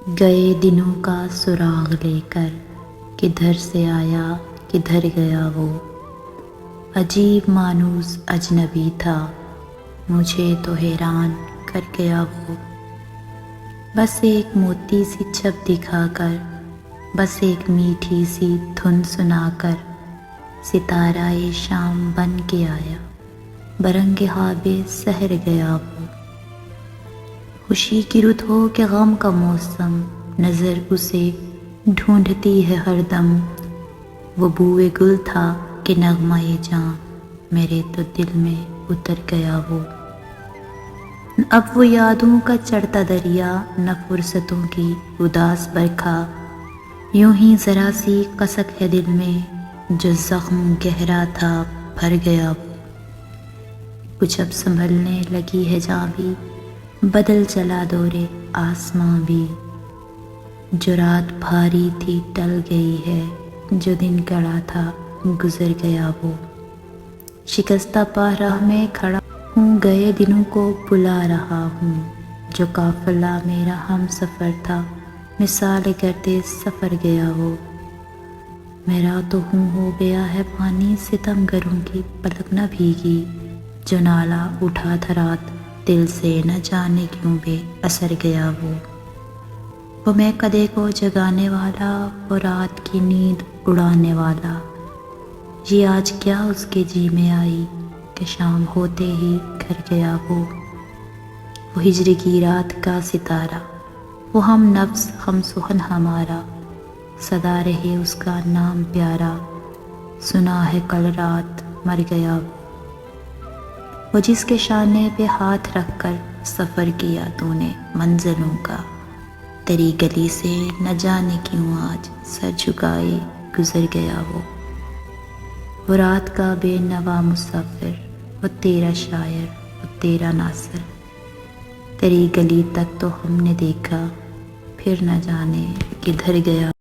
گئے دنوں کا سراغ لے کر کدھر سے آیا کدھر گیا وہ، عجیب مانوس اجنبی تھا مجھے تو حیران کر گیا وہ، بس ایک موتی سی چھپ دکھا کر، بس ایک میٹھی سی دھن سنا کر، ستارہ شام بن کے آیا، برنگ خواب سحر گیا وہ، خوشی کی رت ہو کہ غم کا موسم، نظر اسے ڈھونڈتی ہے ہر دم، وہ بوئے گل تھا کہ نغمہ جاں، میرے تو دل میں اتر گیا وہ، اب وہ یادوں کا چڑھتا دریا، نہ فرصتوں کی اداس برکھا، یوں ہی ذرا سی کسک ہے دل میں، جو زخم گہرا تھا بھر گیا وہ، کچھ اب سنبھلنے لگی ہے جاں بھی، بدل چلا دور آسماں بھی، جو رات بھاری تھی ٹل گئی ہے، جو دن کڑا تھا گزر گیا وہ، شکستہ پا راہ میں کھڑا ہوں، گئے دنوں کو بلا رہا ہوں، جو قافلہ میرا ہم سفر تھا، مثال کرتے سفر گیا وہ، میرا تو ہوں ہو گیا ہے پانی، ستم گروں کی پلک نہ بھیگی، جو نالا اٹھا تھا رات دل سے، نہ جانے کیوں بے اثر گیا وہ میں کدے کو جگانے والا، وہ رات کی نیند اڑانے والا، یہ آج کیا اس کے جی میں آئی کہ شام ہوتے ہی گھر گیا وہ ہجر کی رات کا ستارہ، وہ ہم نفس ہم سخن ہمارا، سدا رہے اس کا نام پیارا، سنا ہے کل رات مر گیا وہ جس کے شانے پہ ہاتھ رکھ کر سفر کیا تو نے منزلوں کا، تیری گلی سے نہ جانے کیوں آج سر جھکائے گزر گیا وہ رات کا بے نوا مسافر، وہ تیرا شاعر وہ تیرا ناصر، تیری گلی تک تو ہم نے دیکھا، پھر نہ جانے کدھر گیا